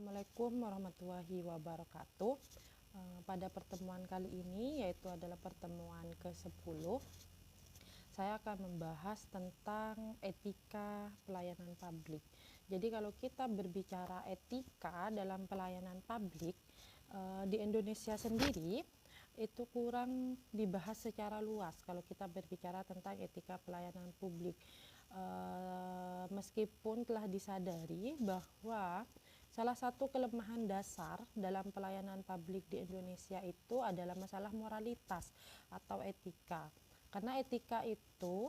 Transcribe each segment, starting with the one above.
Assalamualaikum warahmatullahi wabarakatuh. Pada pertemuan kali ini, yaitu adalah pertemuan ke-10, saya akan membahas tentang etika pelayanan publik. Jadi kalau kita berbicara etika dalam pelayanan publik, di Indonesia sendiri itu kurang dibahas secara luas kalau kita berbicara tentang etika pelayanan publik. Meskipun telah disadari bahwa salah satu kelemahan dasar dalam pelayanan publik di Indonesia itu adalah masalah moralitas atau etika. Karena etika itu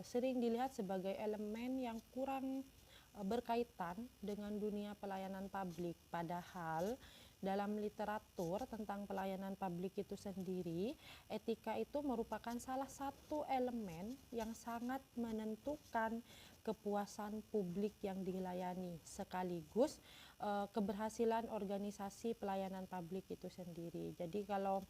sering dilihat sebagai elemen yang kurang berkaitan dengan dunia pelayanan publik. Padahal dalam literatur tentang pelayanan publik itu sendiri, etika itu merupakan salah satu elemen yang sangat menentukan kepuasan publik yang dilayani, sekaligus keberhasilan organisasi pelayanan publik itu sendiri. Jadi kalau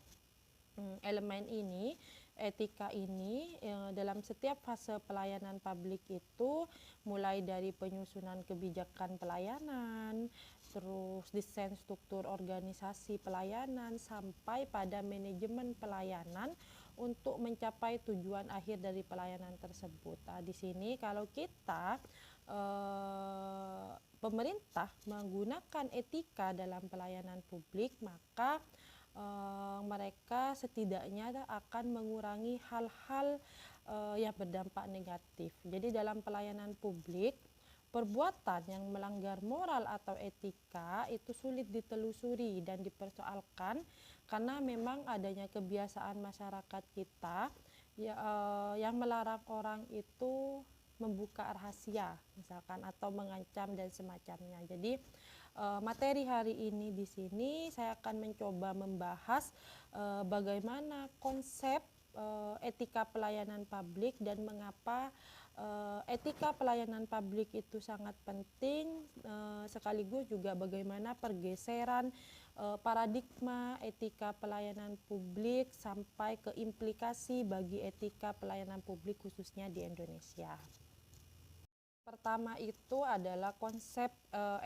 elemen ini, etika ini dalam setiap fase pelayanan publik itu, mulai dari penyusunan kebijakan pelayanan, terus desain struktur organisasi pelayanan, sampai pada manajemen pelayanan untuk mencapai tujuan akhir dari pelayanan tersebut. Nah, di sini kalau kita pemerintah menggunakan etika dalam pelayanan publik, maka mereka setidaknya akan mengurangi hal-hal yang berdampak negatif. Jadi dalam pelayanan publik, perbuatan yang melanggar moral atau etika itu sulit ditelusuri dan dipersoalkan karena memang adanya kebiasaan masyarakat kita yang melarang orang itu membuka rahasia misalkan atau mengancam dan semacamnya. Jadi materi hari ini di sini saya akan mencoba membahas bagaimana konsep etika pelayanan publik dan mengapa etika pelayanan publik itu sangat penting, sekaligus juga bagaimana pergeseran paradigma etika pelayanan publik sampai ke implikasi bagi etika pelayanan publik khususnya di Indonesia. Pertama itu adalah konsep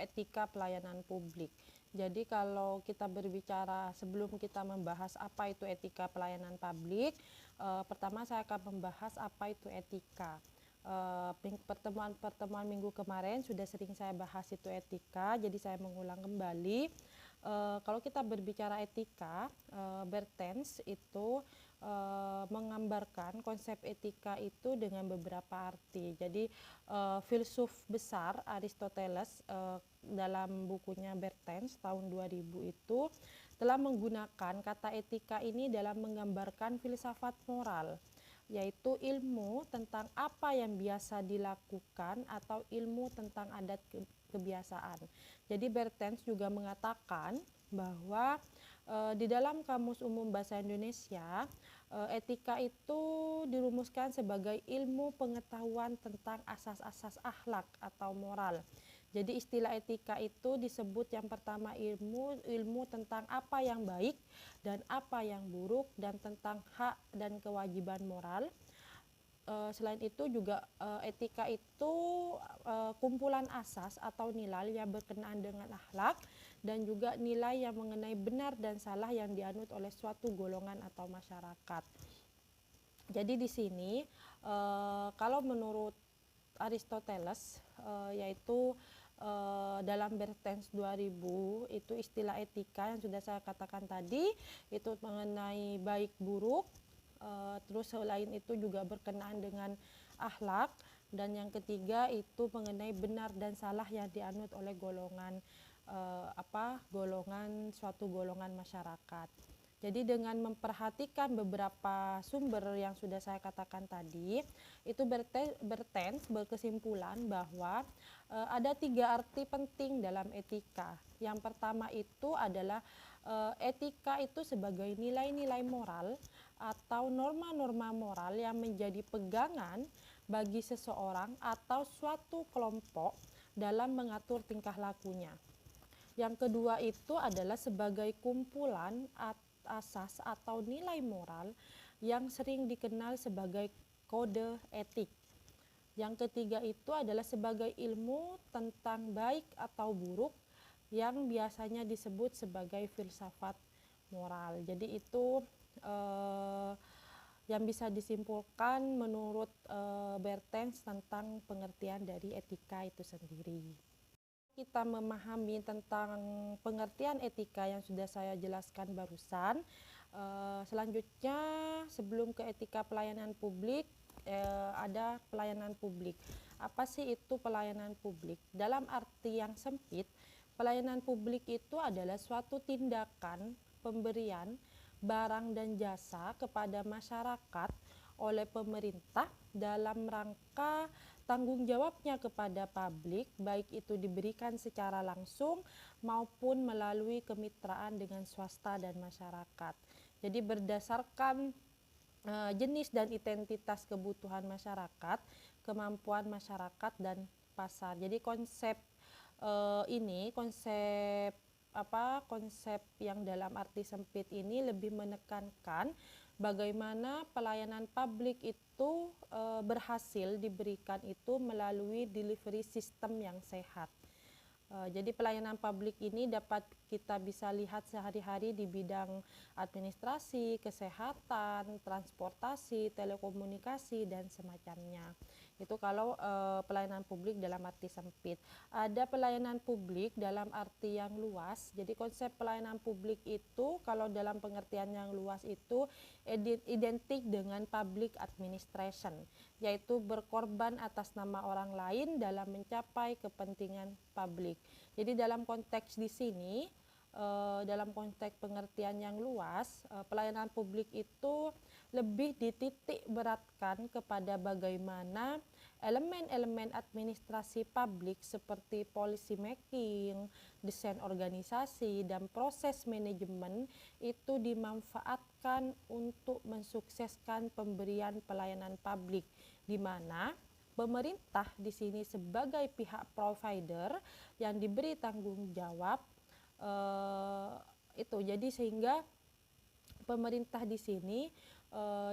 etika pelayanan publik. Jadi kalau kita berbicara sebelum kita membahas apa itu etika pelayanan publik, pertama saya akan membahas apa itu etika. Pertemuan minggu kemarin sudah sering saya bahas itu etika, jadi saya mengulang kembali. Kalau kita berbicara etika, Bertens itu menggambarkan konsep etika itu dengan beberapa arti. Jadi filsuf besar Aristoteles dalam bukunya Bertens tahun 2000 itu telah menggunakan kata etika ini dalam menggambarkan filsafat moral, yaitu ilmu tentang apa yang biasa dilakukan atau ilmu tentang adat kebiasaan. Jadi Bertens juga mengatakan bahwa di dalam Kamus Umum Bahasa Indonesia, etika itu dirumuskan sebagai ilmu pengetahuan tentang asas-asas akhlak atau moral. Jadi istilah etika itu disebut yang pertama ilmu tentang apa yang baik dan apa yang buruk dan tentang hak dan kewajiban moral. Selain itu juga etika itu kumpulan asas atau nilai yang berkenaan dengan akhlak dan juga nilai yang mengenai benar dan salah yang dianut oleh suatu golongan atau masyarakat. Jadi di sini kalau menurut Aristoteles yaitu dalam Bertens 2000 itu istilah etika yang sudah saya katakan tadi itu mengenai baik buruk, terus selain itu juga berkenaan dengan akhlak, dan yang ketiga itu mengenai benar dan salah yang dianut oleh suatu golongan masyarakat. Jadi dengan memperhatikan beberapa sumber yang sudah saya katakan tadi, itu Bertens berkesimpulan bahwa ada 3 arti penting dalam etika. Yang pertama itu adalah etika itu sebagai nilai-nilai moral atau norma-norma moral yang menjadi pegangan bagi seseorang atau suatu kelompok dalam mengatur tingkah lakunya. Yang kedua itu adalah sebagai kumpulan asas atau nilai moral yang sering dikenal sebagai kode etik. Yang ketiga itu adalah sebagai ilmu tentang baik atau buruk yang biasanya disebut sebagai filsafat moral. Jadi itu yang bisa disimpulkan menurut Bertens tentang pengertian dari etika itu sendiri. Kita memahami tentang pengertian etika yang sudah saya jelaskan barusan. Selanjutnya, sebelum ke etika pelayanan publik, ada pelayanan publik. Apa sih itu pelayanan publik? Dalam arti yang sempit, pelayanan publik itu adalah suatu tindakan pemberian barang dan jasa kepada masyarakat oleh pemerintah dalam rangka tanggung jawabnya kepada publik, baik itu diberikan secara langsung maupun melalui kemitraan dengan swasta dan masyarakat. Jadi berdasarkan jenis dan identitas kebutuhan masyarakat, kemampuan masyarakat dan pasar. Jadi konsep konsep yang dalam arti sempit ini lebih menekankan bagaimana pelayanan publik itu berhasil diberikan itu melalui delivery system yang sehat. Jadi pelayanan publik ini dapat kita bisa lihat sehari-hari di bidang administrasi, kesehatan, transportasi, telekomunikasi, dan semacamnya. Itu kalau pelayanan publik dalam arti sempit. Ada pelayanan publik dalam arti yang luas. Jadi konsep pelayanan publik itu kalau dalam pengertian yang luas itu identik dengan public administration, yaitu berkorban atas nama orang lain dalam mencapai kepentingan publik. Jadi dalam konteks di sini, dalam konteks pengertian yang luas, pelayanan publik itu lebih dititik beratkan kepada bagaimana elemen-elemen administrasi publik seperti policy making, desain organisasi, dan proses manajemen itu dimanfaatkan untuk mensukseskan pemberian pelayanan publik, di mana pemerintah di sini sebagai pihak provider yang diberi tanggung jawab itu. Jadi sehingga pemerintah di sini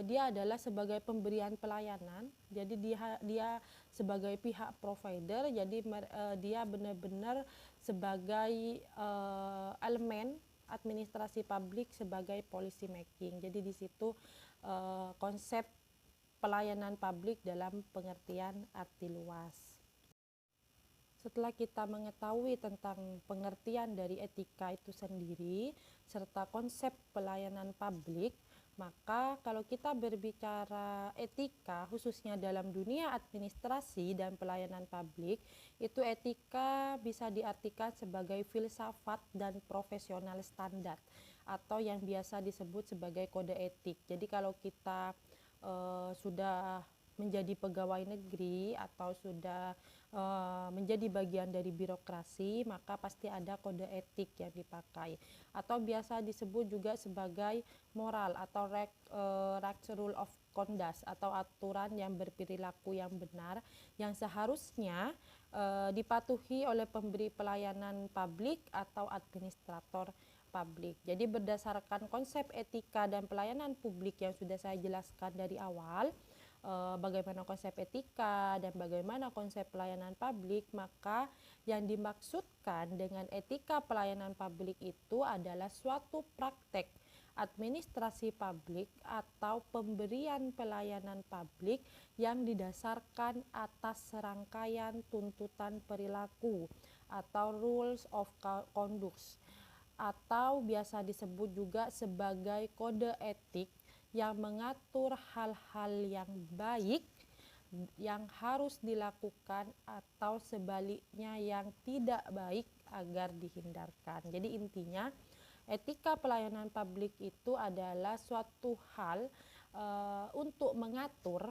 dia adalah sebagai pemberian pelayanan. Jadi dia sebagai pihak provider. Jadi dia benar-benar sebagai elemen administrasi publik sebagai policy making. Jadi di situ konsep pelayanan publik dalam pengertian arti luas. Setelah kita mengetahui tentang pengertian dari etika itu sendiri serta konsep pelayanan publik, maka kalau kita berbicara etika khususnya dalam dunia administrasi dan pelayanan publik, itu etika bisa diartikan sebagai filsafat dan profesional standar atau yang biasa disebut sebagai kode etik. Jadi kalau kita sudah menjadi pegawai negeri atau sudah menjadi bagian dari birokrasi, maka pasti ada kode etik yang dipakai atau biasa disebut juga sebagai moral atau rights rule of conduct atau aturan yang berperilaku yang benar yang seharusnya dipatuhi oleh pemberi pelayanan publik atau administrator publik. Jadi berdasarkan konsep etika dan pelayanan publik yang sudah saya jelaskan dari awal, bagaimana konsep etika dan bagaimana konsep pelayanan publik, maka yang dimaksudkan dengan etika pelayanan publik itu adalah suatu praktek administrasi publik atau pemberian pelayanan publik yang didasarkan atas serangkaian tuntutan perilaku atau rules of conduct, atau biasa disebut juga sebagai kode etik yang mengatur hal-hal yang baik yang harus dilakukan atau sebaliknya yang tidak baik agar dihindarkan. Jadi intinya etika pelayanan publik itu adalah suatu hal untuk mengatur.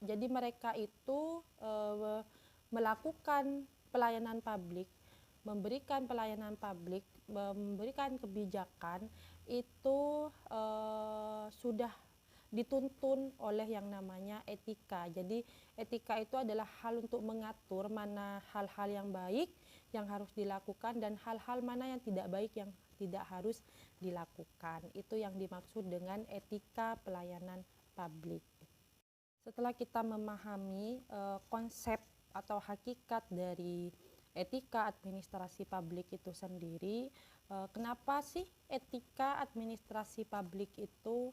Jadi mereka itu melakukan pelayanan publik, memberikan pelayanan publik, memberikan kebijakan itu sudah dituntun oleh yang namanya etika. Jadi etika itu adalah hal untuk mengatur mana hal-hal yang baik yang harus dilakukan dan hal-hal mana yang tidak baik yang tidak harus dilakukan. Itu yang dimaksud dengan etika pelayanan publik. Setelah kita memahami konsep atau hakikat dari etika administrasi publik itu sendiri. Kenapa sih etika administrasi publik itu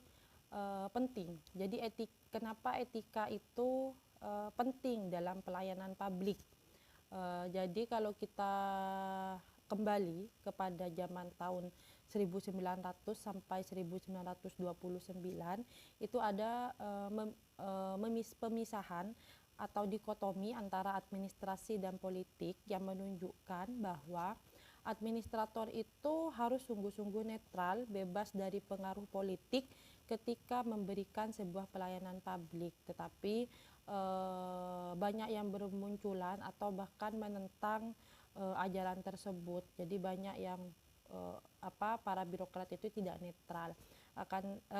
penting? Jadi kenapa etika itu penting dalam pelayanan publik? Jadi kalau kita kembali kepada zaman tahun 1900 sampai 1929, itu ada pemisahan atau dikotomi antara administrasi dan politik yang menunjukkan bahwa administrator itu harus sungguh-sungguh netral, bebas dari pengaruh politik ketika memberikan sebuah pelayanan publik. Tetapi banyak yang bermunculan atau bahkan menentang ajaran tersebut. Jadi banyak yang para birokrat itu tidak netral.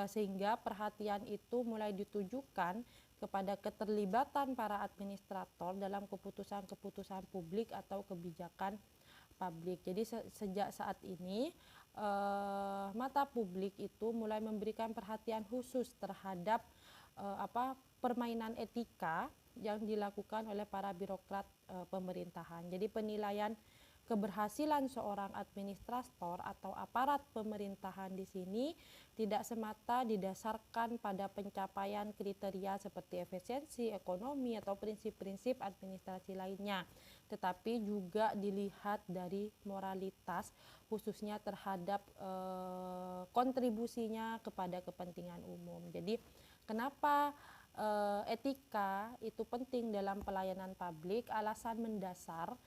Sehingga perhatian itu mulai ditujukan kepada keterlibatan para administrator dalam keputusan-keputusan publik atau kebijakan publik. Jadi sejak saat ini mata publik itu mulai memberikan perhatian khusus terhadap permainan etika yang dilakukan oleh para birokrat pemerintahan. Jadi penilaian keberhasilan seorang administrator atau aparat pemerintahan di sini tidak semata didasarkan pada pencapaian kriteria seperti efisiensi, ekonomi, atau prinsip-prinsip administrasi lainnya, tetapi juga dilihat dari moralitas, khususnya terhadap kontribusinya kepada kepentingan umum. Jadi kenapa etika itu penting dalam pelayanan publik? Alasan mendasar,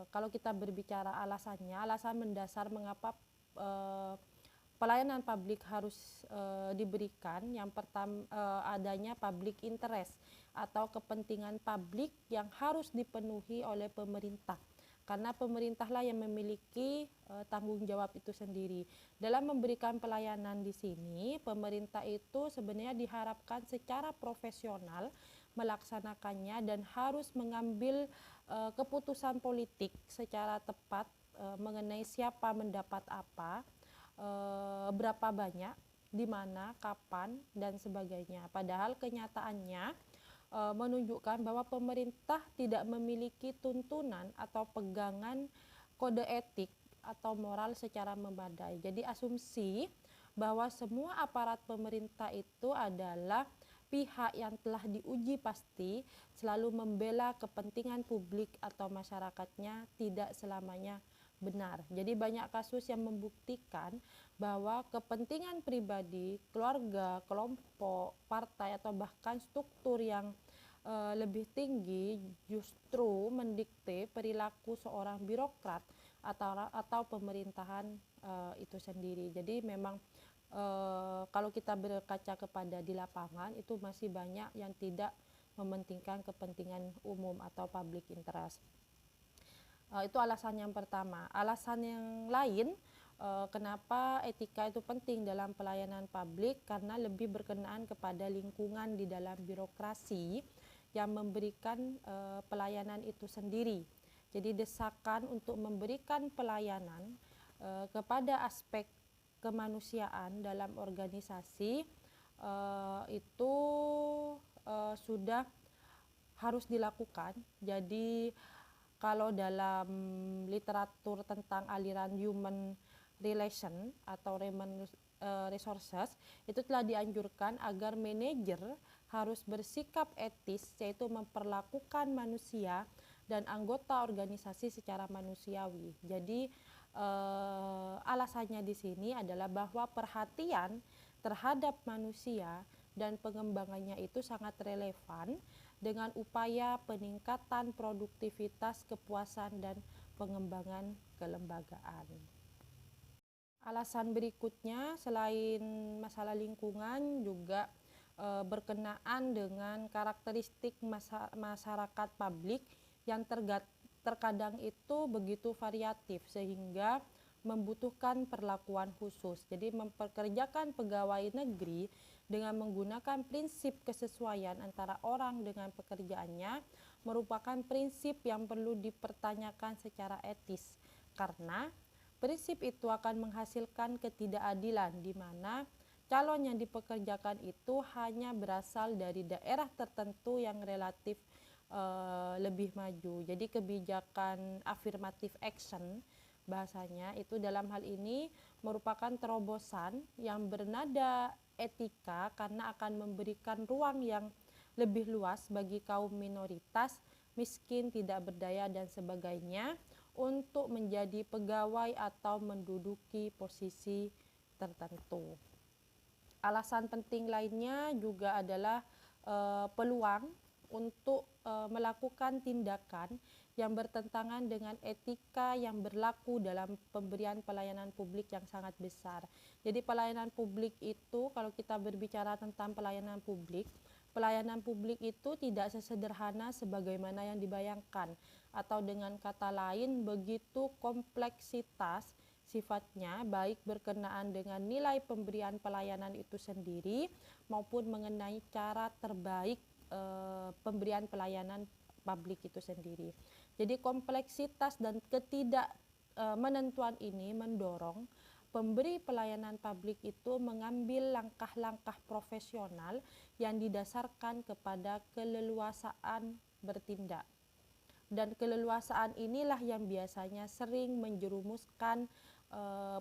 kalau kita berbicara alasan mendasar mengapa pelayanan publik harus diberikan. Yang pertama, adanya public interest atau kepentingan publik yang harus dipenuhi oleh pemerintah, karena pemerintahlah yang memiliki tanggung jawab itu sendiri. Dalam memberikan pelayanan di sini, pemerintah itu sebenarnya diharapkan secara profesional melaksanakannya dan harus mengambil keputusan politik secara tepat mengenai siapa mendapat apa, berapa banyak, di mana, kapan, dan sebagainya. Padahal kenyataannya menunjukkan bahwa pemerintah tidak memiliki tuntunan atau pegangan kode etik atau moral secara memadai. Jadi asumsi bahwa semua aparat pemerintah itu adalah pihak yang telah diuji pasti selalu membela kepentingan publik atau masyarakatnya tidak selamanya benar. Jadi banyak kasus yang membuktikan bahwa kepentingan pribadi, keluarga, kelompok, partai, atau bahkan struktur yang lebih tinggi justru mendikte perilaku seorang birokrat atau pemerintahan itu sendiri. Jadi memang kalau kita berkaca kepada di lapangan, itu masih banyak yang tidak mementingkan kepentingan umum atau public interest. Itu alasan yang pertama. Alasan yang lain kenapa etika itu penting dalam pelayanan publik, karena lebih berkenaan kepada lingkungan di dalam birokrasi yang memberikan pelayanan itu sendiri. Jadi desakan untuk memberikan pelayanan kepada aspek kemanusiaan dalam organisasi itu sudah harus dilakukan. Jadi kalau dalam literatur tentang aliran human relation atau human resources, itu telah dianjurkan agar manajer harus bersikap etis, yaitu memperlakukan manusia dan anggota organisasi secara manusiawi. Jadi alasannya di sini adalah bahwa perhatian terhadap manusia dan pengembangannya itu sangat relevan dengan upaya peningkatan produktivitas, kepuasan, dan pengembangan kelembagaan. Alasan berikutnya selain masalah lingkungan juga berkenaan dengan karakteristik masyarakat publik yang terkadang itu begitu variatif sehingga membutuhkan perlakuan khusus. Jadi mempekerjakan pegawai negeri dengan menggunakan prinsip kesesuaian antara orang dengan pekerjaannya merupakan prinsip yang perlu dipertanyakan secara etis, karena prinsip itu akan menghasilkan ketidakadilan di mana calon yang dipekerjakan itu hanya berasal dari daerah tertentu yang relatif lebih maju. Jadi kebijakan affirmative action bahasanya itu dalam hal ini merupakan terobosan yang bernada etika karena akan memberikan ruang yang lebih luas bagi kaum minoritas, miskin, tidak berdaya dan sebagainya untuk menjadi pegawai atau menduduki posisi tertentu. Alasan penting lainnya juga adalah peluang untuk melakukan tindakan yang bertentangan dengan etika yang berlaku dalam pemberian pelayanan publik yang sangat besar. Jadi pelayanan publik itu, kalau kita berbicara tentang pelayanan publik itu tidak sesederhana sebagaimana yang dibayangkan, atau dengan kata lain begitu kompleksitas sifatnya, baik berkenaan dengan nilai pemberian pelayanan itu sendiri maupun mengenai cara terbaik pemberian pelayanan publik itu sendiri. Jadi kompleksitas dan ketidakmenentuan ini mendorong pemberi pelayanan publik itu mengambil langkah-langkah profesional yang didasarkan kepada keleluasaan bertindak. Dan keleluasaan inilah yang biasanya sering menjerumuskan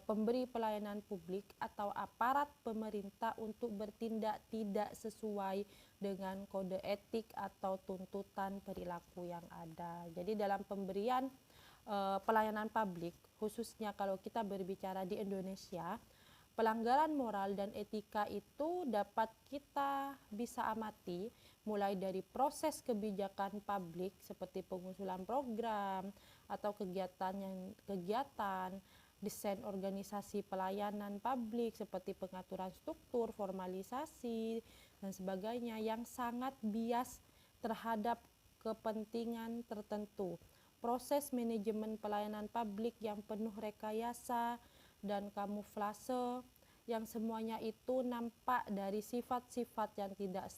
pemberi pelayanan publik atau aparat pemerintah untuk bertindak tidak sesuai dengan kode etik atau tuntutan perilaku yang ada. Jadi dalam pemberian pelayanan publik, khususnya kalau kita berbicara di Indonesia, pelanggaran moral dan etika itu dapat kita bisa amati mulai dari proses kebijakan publik seperti pengusulan program atau kegiatan desain organisasi pelayanan publik seperti pengaturan struktur, formalisasi dan sebagainya yang sangat bias terhadap kepentingan tertentu. Proses manajemen pelayanan publik yang penuh rekayasa dan kamuflase yang semuanya itu nampak dari sifat-sifat yang tidak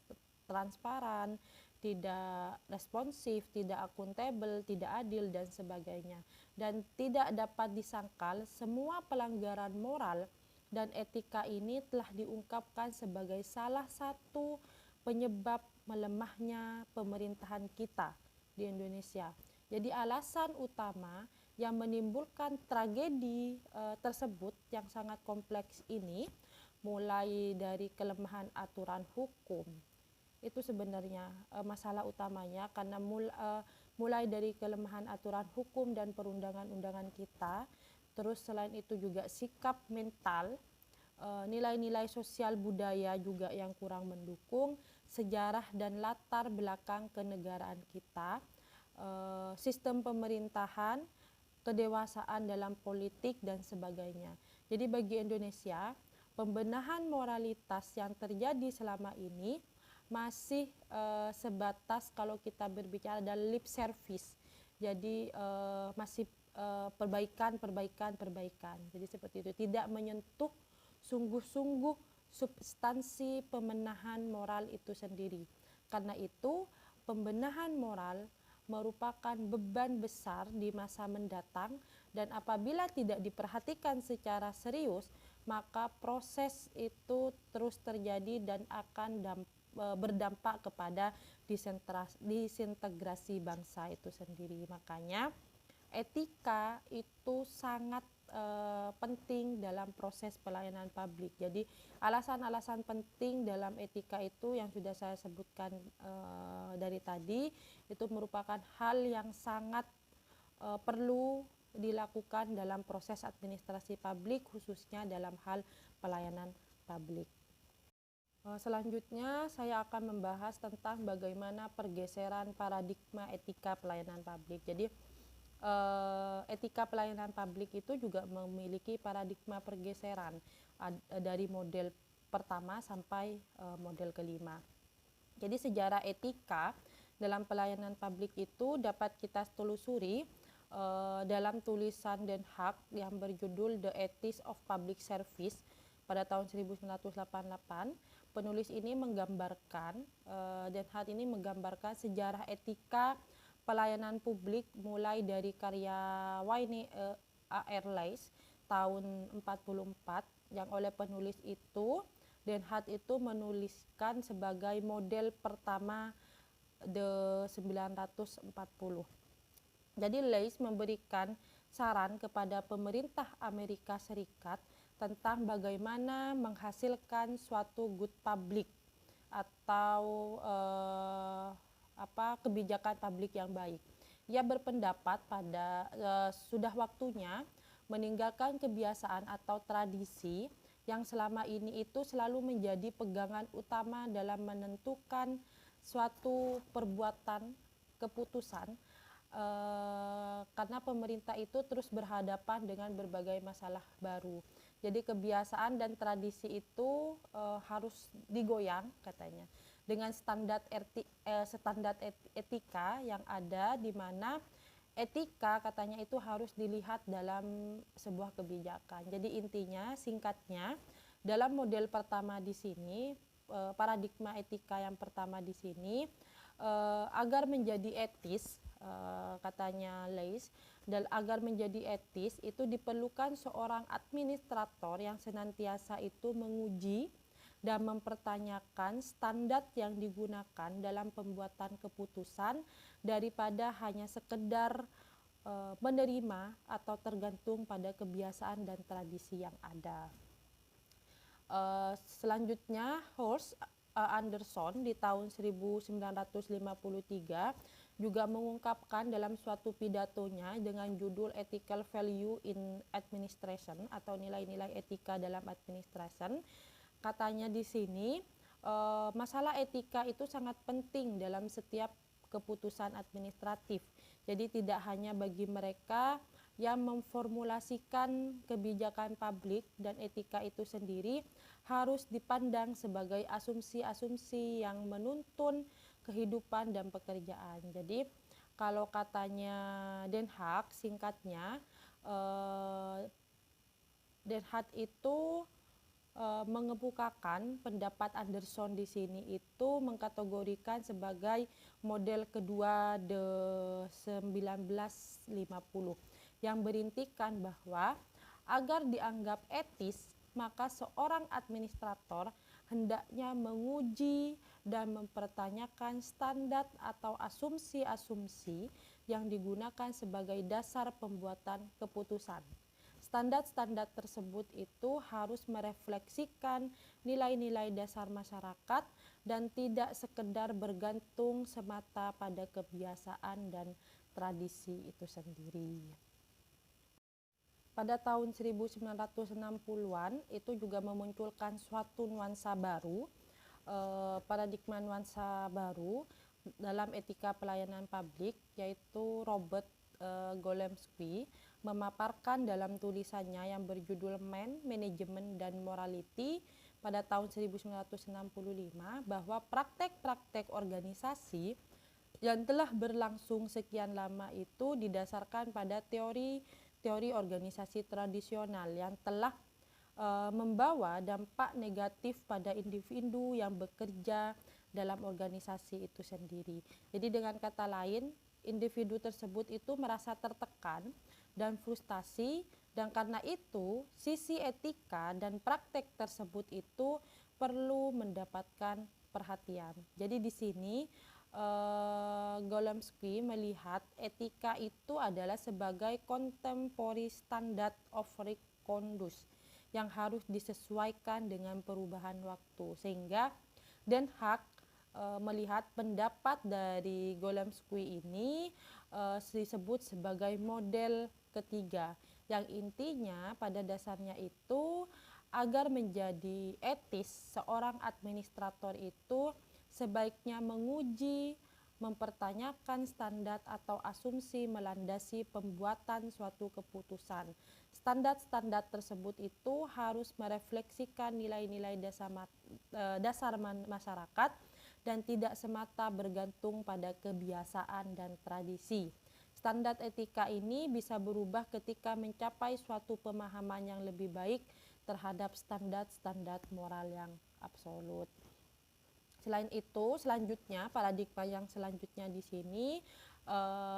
transparan, tidak responsif, tidak akuntabel, tidak adil dan sebagainya. Dan tidak dapat disangkal semua pelanggaran moral dan etika ini telah diungkapkan sebagai salah satu penyebab melemahnya pemerintahan kita di Indonesia. Jadi alasan utama yang menimbulkan tragedi tersebut yang sangat kompleks ini mulai dari kelemahan aturan hukum. Itu sebenarnya masalah utamanya karena mulai dari kelemahan aturan hukum dan perundangan-undangan kita, terus selain itu juga sikap mental, nilai-nilai sosial budaya juga yang kurang mendukung, sejarah dan latar belakang kenegaraan kita, sistem pemerintahan, kedewasaan dalam politik dan sebagainya. Jadi bagi Indonesia, pembenahan moralitas yang terjadi selama ini masih sebatas kalau kita berbicara dalam lip service. Jadi masih perbaikan. Jadi seperti itu, tidak menyentuh sungguh-sungguh substansi pembenahan moral itu sendiri. Karena itu, pembenahan moral merupakan beban besar di masa mendatang dan apabila tidak diperhatikan secara serius, maka proses itu terus terjadi dan akan berdampak kepada disintegrasi bangsa itu sendiri. Makanya etika itu sangat penting dalam proses pelayanan publik. Jadi alasan-alasan penting dalam etika itu yang sudah saya sebutkan dari tadi itu merupakan hal yang sangat perlu dilakukan dalam proses administrasi publik, khususnya dalam hal pelayanan publik. Selanjutnya saya akan membahas tentang bagaimana pergeseran paradigma etika pelayanan publik. Jadi etika pelayanan publik itu juga memiliki paradigma pergeseran dari model pertama sampai model kelima. Jadi sejarah etika dalam pelayanan publik itu dapat kita telusuri dalam tulisan Den Haag yang berjudul The Ethics of Public Service pada tahun 1988. Penulis ini menggambarkan, Den Haag ini menggambarkan sejarah etika pelayanan publik mulai dari karya Wayne A. Airlays tahun 44 yang oleh penulis itu Den Haag itu menuliskan sebagai model pertama 1940. Jadi Leys memberikan saran kepada pemerintah Amerika Serikat tentang bagaimana menghasilkan suatu good public atau kebijakan publik yang baik. Ia berpendapat sudah waktunya meninggalkan kebiasaan atau tradisi yang selama ini itu selalu menjadi pegangan utama dalam menentukan suatu perbuatan keputusan, karena pemerintah itu terus berhadapan dengan berbagai masalah baru. Jadi kebiasaan dan tradisi itu harus digoyang katanya dengan standar etika yang ada, di mana etika katanya itu harus dilihat dalam sebuah kebijakan. Jadi intinya, singkatnya, dalam model pertama di sini, paradigma etika yang pertama di sini, agar menjadi etis, katanya Leys, dan agar menjadi etis itu diperlukan seorang administrator yang senantiasa itu menguji dan mempertanyakan standar yang digunakan dalam pembuatan keputusan daripada hanya sekedar menerima atau tergantung pada kebiasaan dan tradisi yang ada. Selanjutnya, Horst Anderson di tahun 1953 juga mengungkapkan dalam suatu pidatonya dengan judul Ethical Value in Administration atau nilai-nilai etika dalam administration. Katanya di sini, masalah etika itu sangat penting dalam setiap keputusan administratif. Jadi tidak hanya bagi mereka yang memformulasikan kebijakan publik, dan etika itu sendiri harus dipandang sebagai asumsi-asumsi yang menuntun kehidupan dan pekerjaan. Jadi kalau katanya Den Haag, singkatnya, Den Haag itu mengemukakan pendapat Anderson di sini itu mengkategorikan sebagai model kedua de 1950 yang berintikan bahwa agar dianggap etis, maka seorang administrator hendaknya menguji dan mempertanyakan standar atau asumsi-asumsi yang digunakan sebagai dasar pembuatan keputusan. Standar-standar tersebut itu harus merefleksikan nilai-nilai dasar masyarakat dan tidak sekedar bergantung semata pada kebiasaan dan tradisi itu sendiri. Pada tahun 1960-an itu juga memunculkan suatu nuansa baru, paradigma nuansa baru dalam etika pelayanan publik, yaitu Robert Golemsky memaparkan dalam tulisannya yang berjudul Man, Management, dan Morality pada tahun 1965 bahwa praktek-praktek organisasi yang telah berlangsung sekian lama itu didasarkan pada teori organisasi tradisional yang telah membawa dampak negatif pada individu yang bekerja dalam organisasi itu sendiri. Jadi dengan kata lain, individu tersebut itu merasa tertekan dan frustasi, dan karena itu sisi etika dan praktek tersebut itu perlu mendapatkan perhatian. Jadi di sini Golemsky melihat etika itu adalah sebagai contemporary standard of conduct yang harus disesuaikan dengan perubahan waktu, sehingga Den Haag melihat pendapat dari Golemsky ini disebut sebagai model ketiga, yang intinya pada dasarnya itu agar menjadi etis, seorang administrator itu sebaiknya menguji, mempertanyakan standar atau asumsi melandasi pembuatan suatu keputusan. Standar-standar tersebut itu harus merefleksikan nilai-nilai dasar masyarakat dan tidak semata bergantung pada kebiasaan dan tradisi. Standar etika ini bisa berubah ketika mencapai suatu pemahaman yang lebih baik terhadap standar-standar moral yang absolut. Selain itu, selanjutnya, paradigma yang selanjutnya di sini,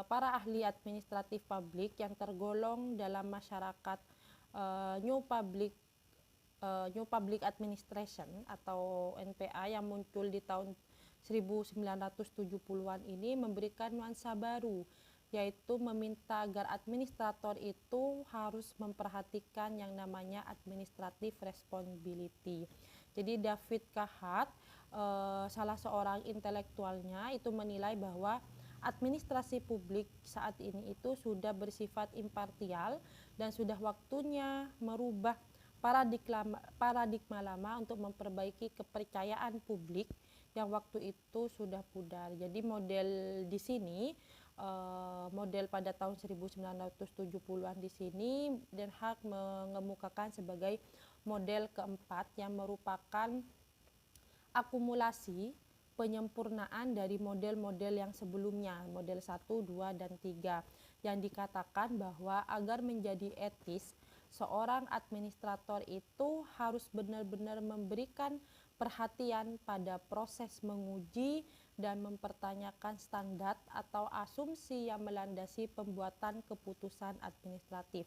para ahli administratif publik yang tergolong dalam masyarakat New Public Administration atau NPA yang muncul di tahun 1970-an ini memberikan nuansa baru, yaitu meminta agar administrator itu harus memperhatikan yang namanya administrative responsibility. Jadi David Kahat, salah seorang intelektualnya, itu menilai bahwa administrasi publik saat ini itu sudah bersifat imparsial dan sudah waktunya merubah paradigma lama untuk memperbaiki kepercayaan publik yang waktu itu sudah pudar. Jadi model di sini, model pada tahun 1970-an di sini Den Haag mengemukakan sebagai model keempat yang merupakan akumulasi penyempurnaan dari model-model yang sebelumnya, model 1, 2, dan 3, yang dikatakan bahwa agar menjadi etis, seorang administrator itu harus benar-benar memberikan perhatian pada proses menguji dan mempertanyakan standar atau asumsi yang melandasi pembuatan keputusan administratif.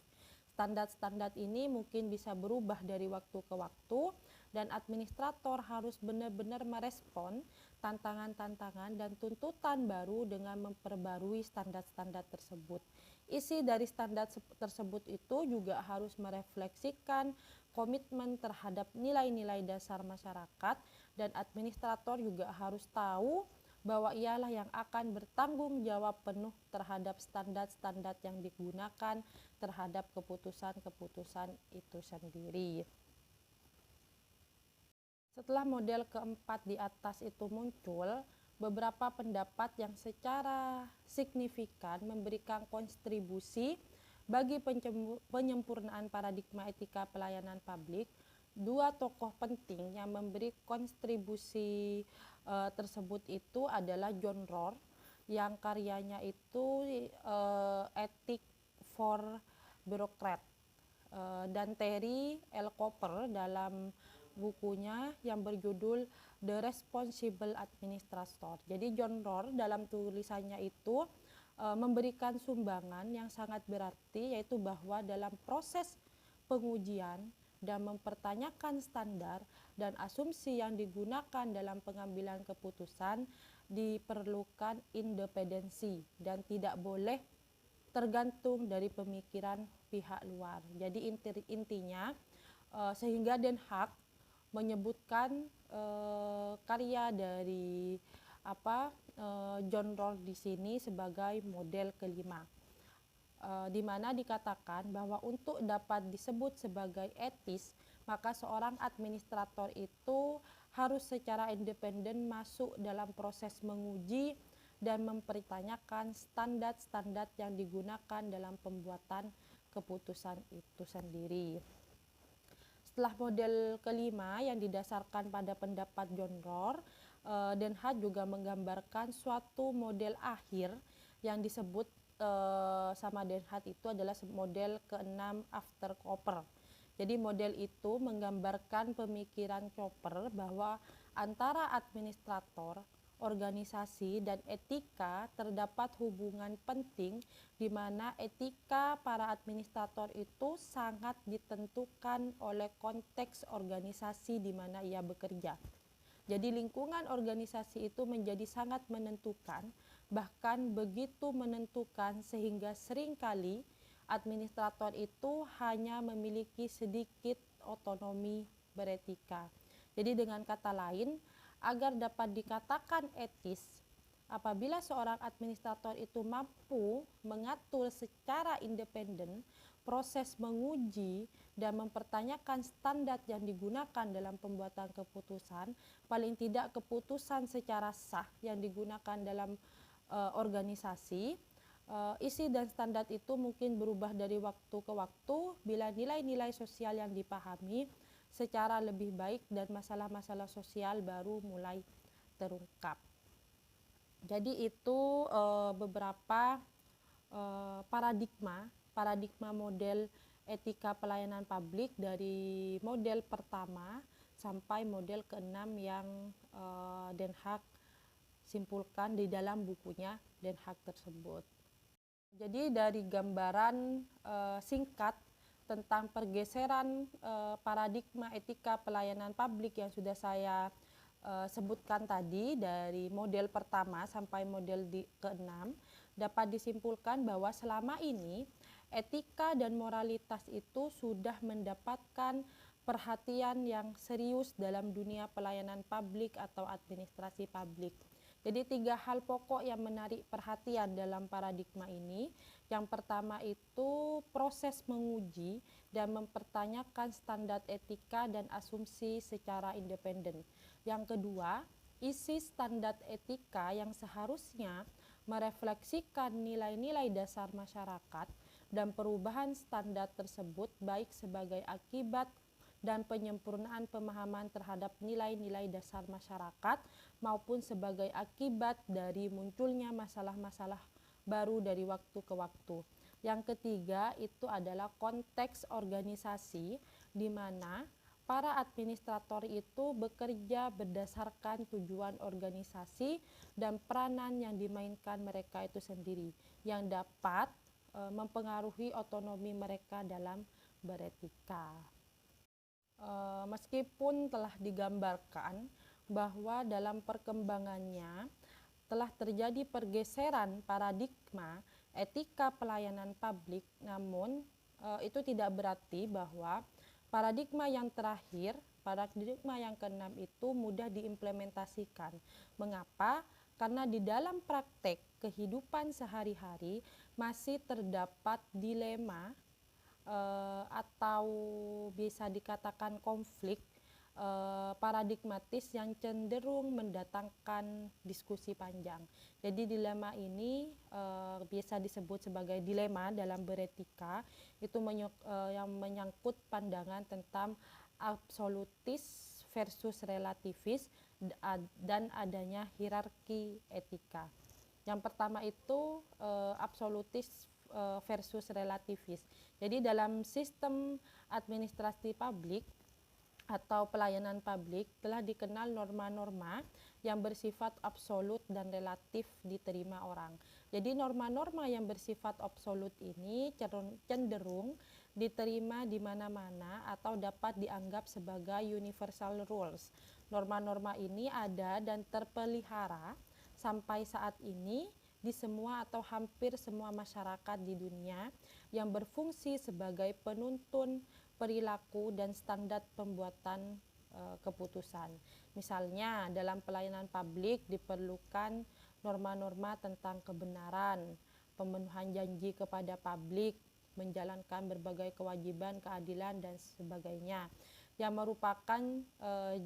Standar-standar ini mungkin bisa berubah dari waktu ke waktu, dan administrator harus benar-benar merespon tantangan-tantangan dan tuntutan baru dengan memperbarui standar-standar tersebut. Isi dari standar tersebut itu juga harus merefleksikan komitmen terhadap nilai-nilai dasar masyarakat, dan administrator juga harus tahu bahwa ialah yang akan bertanggung jawab penuh terhadap standar-standar yang digunakan terhadap keputusan-keputusan itu sendiri. Setelah model keempat di atas itu muncul, beberapa pendapat yang secara signifikan memberikan kontribusi bagi penyempurnaan paradigma etika pelayanan publik. Dua tokoh penting yang memberi kontribusi tersebut itu adalah John Rohr, yang karyanya itu Ethic for Bureaucrats, dan Terry L. Cooper dalam bukunya yang berjudul The Responsible Administrator. Jadi John Rohr dalam tulisannya itu memberikan sumbangan yang sangat berarti, yaitu bahwa dalam proses pengujian dan mempertanyakan standar dan asumsi yang digunakan dalam pengambilan keputusan diperlukan independensi dan tidak boleh tergantung dari pemikiran pihak luar. Jadi intinya sehingga Den Haag menyebutkan karya dari John Rohr di sini sebagai model kelima, di mana dikatakan bahwa untuk dapat disebut sebagai etis, maka seorang administrator itu harus secara independen masuk dalam proses menguji dan mempertanyakan standar-standar yang digunakan dalam pembuatan keputusan itu sendiri. Setelah model kelima yang didasarkan pada pendapat John Rohr, Den Haag juga menggambarkan suatu model akhir yang disebut sama Den Haag itu adalah model keenam after Cooper. Jadi model itu menggambarkan pemikiran Cooper bahwa antara administrator, organisasi, dan etika terdapat hubungan penting di mana etika para administrator itu sangat ditentukan oleh konteks organisasi di mana ia bekerja. Jadi lingkungan organisasi itu menjadi sangat menentukan, bahkan begitu menentukan sehingga seringkali administrator itu hanya memiliki sedikit otonomi beretika. Jadi dengan kata lain, agar dapat dikatakan etis, apabila seorang administrator itu mampu mengatur secara independen proses menguji dan mempertanyakan standar yang digunakan dalam pembuatan keputusan, paling tidak keputusan secara sah yang digunakan dalam organisasi, isi dan standar itu mungkin berubah dari waktu ke waktu bila nilai-nilai sosial yang dipahami secara lebih baik dan masalah-masalah sosial baru mulai terungkap. Jadi itu beberapa paradigma model etika pelayanan publik dari model pertama sampai model keenam yang Den Haag simpulkan di dalam bukunya Den Haag tersebut. Jadi dari gambaran singkat tentang pergeseran paradigma etika pelayanan publik yang sudah saya sebutkan tadi, dari model pertama sampai model ke-6, dapat disimpulkan bahwa selama ini etika dan moralitas itu sudah mendapatkan perhatian yang serius dalam dunia pelayanan publik atau administrasi publik. Jadi 3 hal pokok yang menarik perhatian dalam paradigma ini. Yang pertama itu proses menguji dan mempertanyakan standar etika dan asumsi secara independen. Yang kedua, isi standar etika yang seharusnya merefleksikan nilai-nilai dasar masyarakat dan perubahan standar tersebut baik sebagai akibat dan penyempurnaan pemahaman terhadap nilai-nilai dasar masyarakat maupun sebagai akibat dari munculnya masalah-masalah baru dari waktu ke waktu. Yang ketiga itu adalah konteks organisasi, di mana para administrator itu bekerja berdasarkan tujuan organisasi dan peranan yang dimainkan mereka itu sendiri, yang dapat mempengaruhi otonomi mereka dalam beretika. Meskipun telah digambarkan bahwa dalam perkembangannya telah terjadi pergeseran paradigma etika pelayanan publik, namun itu tidak berarti bahwa paradigma yang terakhir, paradigma yang ke-6 itu mudah diimplementasikan. Mengapa? Karena di dalam praktek kehidupan sehari-hari masih terdapat dilema atau bisa dikatakan konflik paradigmatis yang cenderung mendatangkan diskusi panjang. Jadi dilema ini biasa disebut sebagai dilema dalam beretika, itu yang menyangkut pandangan tentang absolutis versus relativis dan adanya hierarki etika. Yang pertama itu absolutis versus relativis. Jadi dalam sistem administrasi publik atau pelayanan publik telah dikenal norma-norma yang bersifat absolut dan relatif diterima orang. Jadi norma-norma yang bersifat absolut ini cenderung diterima di mana-mana atau dapat dianggap sebagai universal rules. Norma-norma ini ada dan terpelihara sampai saat ini di semua atau hampir semua masyarakat di dunia yang berfungsi sebagai penuntun perilaku dan standar pembuatan keputusan. Misalnya dalam pelayanan publik diperlukan norma-norma tentang kebenaran, pemenuhan janji kepada publik, menjalankan berbagai kewajiban, keadilan dan sebagainya, yang merupakan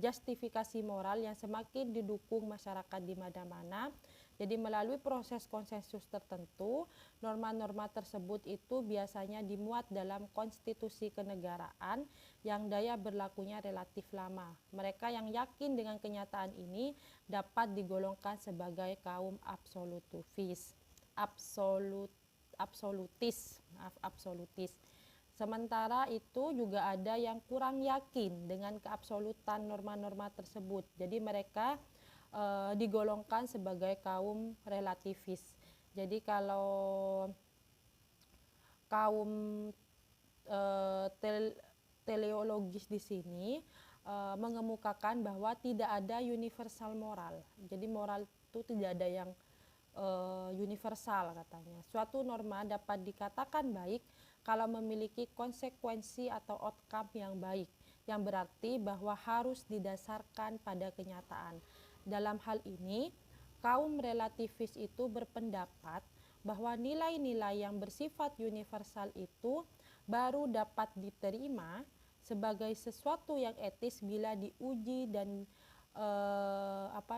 justifikasi moral yang semakin didukung masyarakat di mana-mana. Jadi melalui proses konsensus tertentu, norma-norma tersebut itu biasanya dimuat dalam konstitusi kenegaraan yang daya berlakunya relatif lama. Mereka yang yakin dengan kenyataan ini dapat digolongkan sebagai kaum absolutis. Sementara itu juga ada yang kurang yakin dengan keabsolutan norma-norma tersebut. Jadi mereka digolongkan sebagai kaum relativis. Jadi kalau kaum teleologis di sini mengemukakan bahwa tidak ada universal moral. Jadi moral itu tidak ada yang universal katanya. Suatu norma dapat dikatakan baik kalau memiliki konsekuensi atau outcome yang baik, yang berarti bahwa harus didasarkan pada kenyataan. Dalam hal ini, kaum relativis itu berpendapat bahwa nilai-nilai yang bersifat universal itu baru dapat diterima sebagai sesuatu yang etis bila diuji dan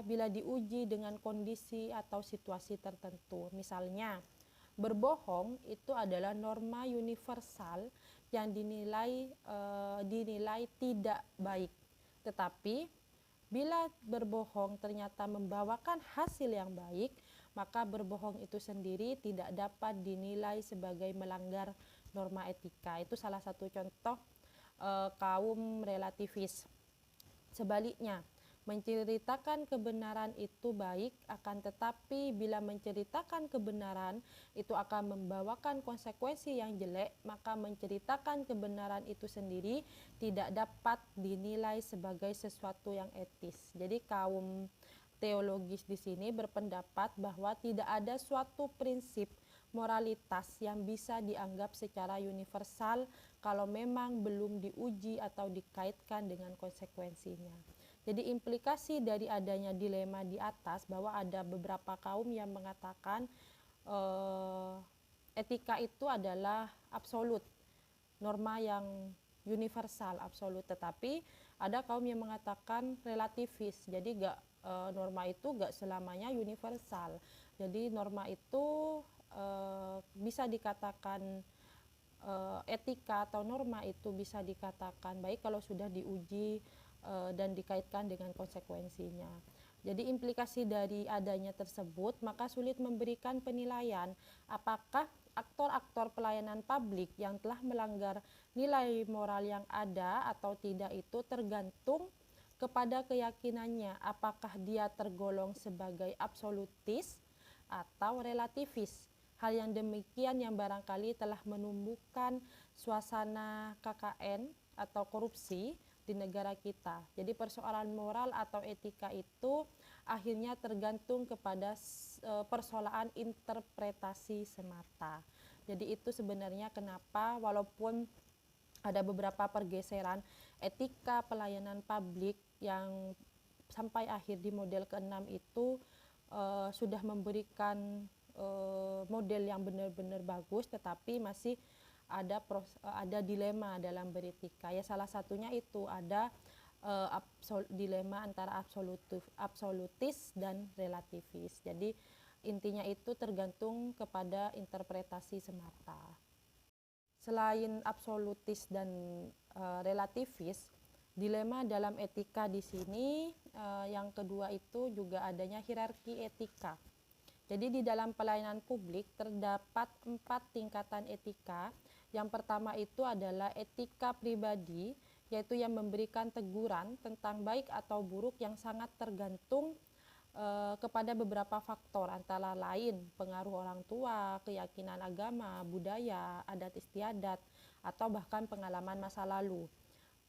bila diuji dengan kondisi atau situasi tertentu. Misalnya, berbohong itu adalah norma universal yang dinilai tidak baik. Tetapi bila berbohong ternyata membawakan hasil yang baik, maka berbohong itu sendiri tidak dapat dinilai sebagai melanggar norma etika. Itu salah satu contoh kaum relativis. Sebaliknya, Menceritakan kebenaran itu baik, akan tetapi bila menceritakan kebenaran itu akan membawakan konsekuensi yang jelek, maka menceritakan kebenaran itu sendiri tidak dapat dinilai sebagai sesuatu yang etis. Jadi kaum teologis di sini berpendapat bahwa tidak ada suatu prinsip moralitas yang bisa dianggap secara universal kalau memang belum diuji atau dikaitkan dengan konsekuensinya. Jadi implikasi dari adanya dilema di atas bahwa ada beberapa kaum yang mengatakan etika itu adalah absolut, norma yang universal, absolut, tetapi ada kaum yang mengatakan relativis, jadi norma itu gak selamanya universal. Jadi norma itu bisa dikatakan etika atau norma itu bisa dikatakan baik kalau sudah diuji dan dikaitkan dengan konsekuensinya. Jadi implikasi dari adanya tersebut, maka sulit memberikan penilaian apakah aktor-aktor pelayanan publik yang telah melanggar nilai moral yang ada atau tidak itu tergantung kepada keyakinannya, apakah dia tergolong sebagai absolutis atau relativis. Hal yang demikian yang barangkali telah menumbuhkan suasana KKN atau korupsi di negara kita. Jadi persoalan moral atau etika itu akhirnya tergantung kepada persoalan interpretasi semata. Jadi itu sebenarnya kenapa walaupun ada beberapa pergeseran etika pelayanan publik yang sampai akhir di model ke-6 itu sudah memberikan model yang benar-benar bagus, tetapi masih ada dilema dalam beretika. Ya salah satunya itu ada dilema antara absolutis dan relativis. Jadi intinya itu tergantung kepada interpretasi semata. Selain absolutis dan relativis, dilema dalam etika di sini yang kedua itu juga adanya hierarki etika. Jadi di dalam pelayanan publik terdapat 4 tingkatan etika. Yang pertama itu adalah etika pribadi, yaitu yang memberikan teguran tentang baik atau buruk yang sangat tergantung kepada beberapa faktor, antara lain pengaruh orang tua, keyakinan agama, budaya, adat istiadat, atau bahkan pengalaman masa lalu.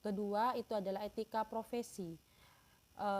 Kedua itu adalah etika profesi,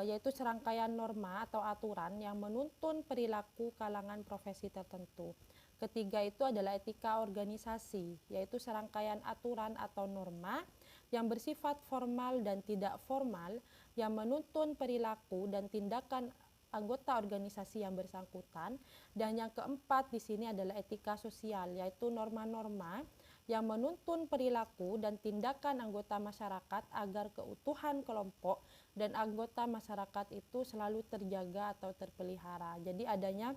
yaitu serangkaian norma atau aturan yang menuntun perilaku kalangan profesi tertentu. Ketiga itu adalah etika organisasi, yaitu serangkaian aturan atau norma yang bersifat formal dan tidak formal yang menuntun perilaku dan tindakan anggota organisasi yang bersangkutan. Dan yang keempat di sini adalah etika sosial, yaitu norma-norma yang menuntun perilaku dan tindakan anggota masyarakat agar keutuhan kelompok dan anggota masyarakat itu selalu terjaga atau terpelihara. Jadi adanya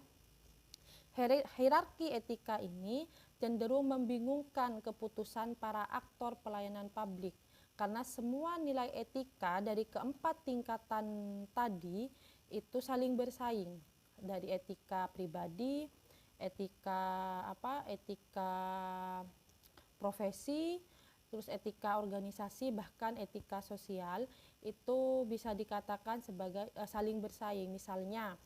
hierarki etika ini cenderung membingungkan keputusan para aktor pelayanan publik, karena semua nilai etika dari keempat tingkatan tadi itu saling bersaing, dari etika pribadi, etika profesi, terus etika organisasi, bahkan etika sosial itu bisa dikatakan sebagai saling bersaing. Misalnya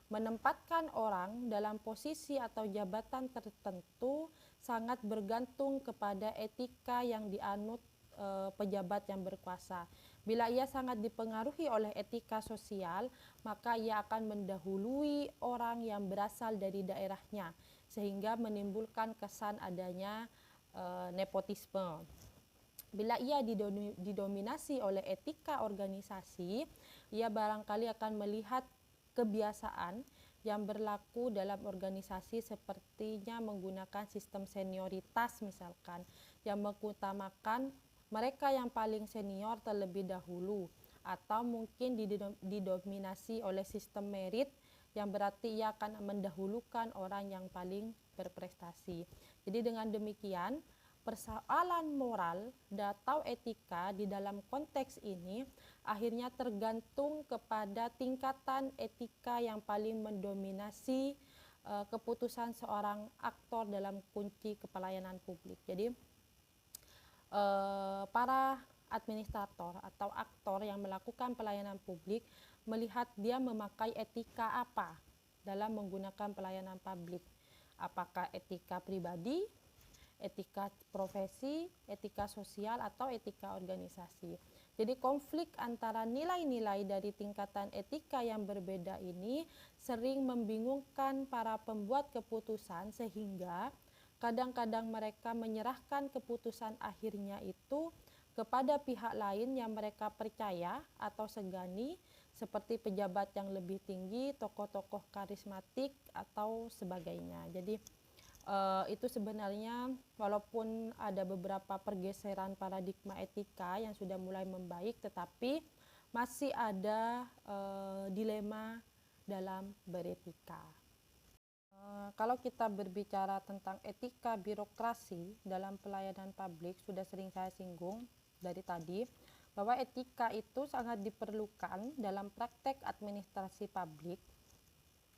menempatkan orang dalam posisi atau jabatan tertentu sangat bergantung kepada etika yang dianut pejabat yang berkuasa. Bila ia sangat dipengaruhi oleh etika sosial, maka ia akan mendahului orang yang berasal dari daerahnya, sehingga menimbulkan kesan adanya nepotisme. Bila ia didominasi oleh etika organisasi, ia barangkali akan melihat kebiasaan yang berlaku dalam organisasi sepertinya menggunakan sistem senioritas misalkan, yang mengutamakan mereka yang paling senior terlebih dahulu, atau mungkin didominasi oleh sistem merit yang berarti ia akan mendahulukan orang yang paling berprestasi. Jadi dengan demikian persoalan moral atau etika di dalam konteks ini akhirnya tergantung kepada tingkatan etika yang paling mendominasi keputusan seorang aktor dalam kunci kepelayanan publik. Jadi para administrator atau aktor yang melakukan pelayanan publik melihat dia memakai etika apa dalam menggunakan pelayanan publik. Apakah etika pribadi, etika profesi, etika sosial, atau etika organisasi. Jadi konflik antara nilai-nilai dari tingkatan etika yang berbeda ini sering membingungkan para pembuat keputusan, sehingga kadang-kadang mereka menyerahkan keputusan akhirnya itu kepada pihak lain yang mereka percaya atau segani, seperti pejabat yang lebih tinggi, tokoh-tokoh karismatik, atau sebagainya. Jadi itu sebenarnya walaupun ada beberapa pergeseran paradigma etika yang sudah mulai membaik, tetapi masih ada dilema dalam beretika. Kalau kita berbicara tentang etika birokrasi dalam pelayanan publik, sudah sering saya singgung dari tadi bahwa etika itu sangat diperlukan dalam praktek administrasi publik,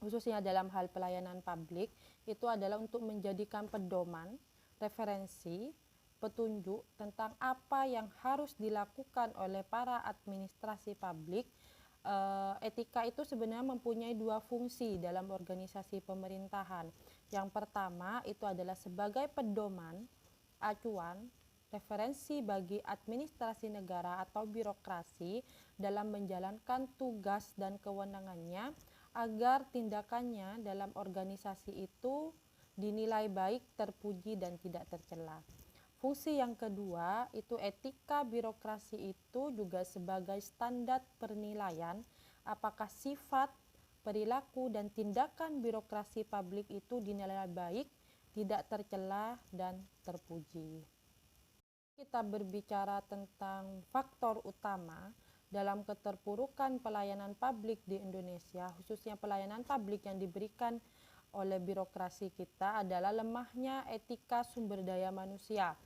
khususnya dalam hal pelayanan publik. Itu adalah untuk menjadikan pedoman, referensi, petunjuk tentang apa yang harus dilakukan oleh para administrasi publik. Etika itu sebenarnya mempunyai dua fungsi dalam organisasi pemerintahan. Yang pertama itu adalah sebagai pedoman, acuan, referensi bagi administrasi negara atau birokrasi dalam menjalankan tugas dan kewenangannya, agar tindakannya dalam organisasi itu dinilai baik, terpuji, dan tidak tercela. Fungsi yang kedua itu etika birokrasi itu juga sebagai standar penilaian apakah sifat, perilaku, dan tindakan birokrasi publik itu dinilai baik, tidak tercela, dan terpuji. Kita berbicara tentang faktor utama dalam keterpurukan pelayanan publik di Indonesia, khususnya pelayanan publik yang diberikan oleh birokrasi kita, adalah lemahnya etika sumber daya manusia,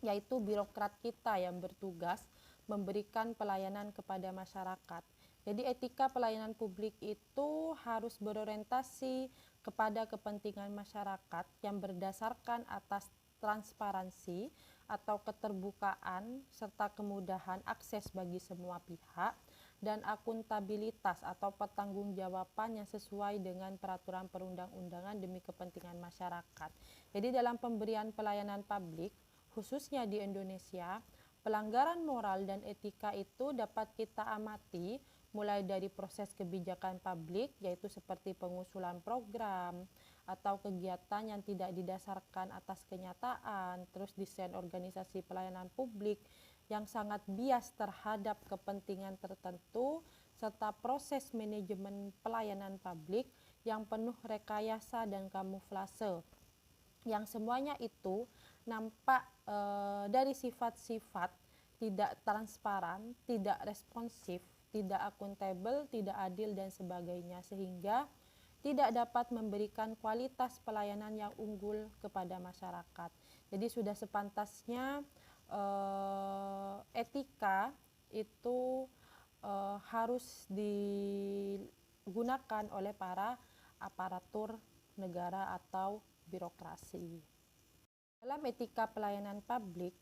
yaitu birokrat kita yang bertugas memberikan pelayanan kepada masyarakat. Jadi etika pelayanan publik itu harus berorientasi kepada kepentingan masyarakat yang berdasarkan atas transparansi atau keterbukaan serta kemudahan akses bagi semua pihak, dan akuntabilitas atau pertanggungjawaban yang sesuai dengan peraturan perundang-undangan demi kepentingan masyarakat. Jadi dalam pemberian pelayanan publik, khususnya di Indonesia, pelanggaran moral dan etika itu dapat kita amati mulai dari proses kebijakan publik, yaitu seperti pengusulan program atau kegiatan yang tidak didasarkan atas kenyataan, terus desain organisasi pelayanan publik yang sangat bias terhadap kepentingan tertentu, serta proses manajemen pelayanan publik yang penuh rekayasa dan kamuflase, yang semuanya itu nampak dari sifat-sifat tidak transparan, tidak responsif, tidak akuntabel, tidak adil, dan sebagainya, sehingga tidak dapat memberikan kualitas pelayanan yang unggul kepada masyarakat. Jadi sudah sepantasnya etika itu harus digunakan oleh para aparatur negara atau birokrasi. Dalam etika pelayanan publik,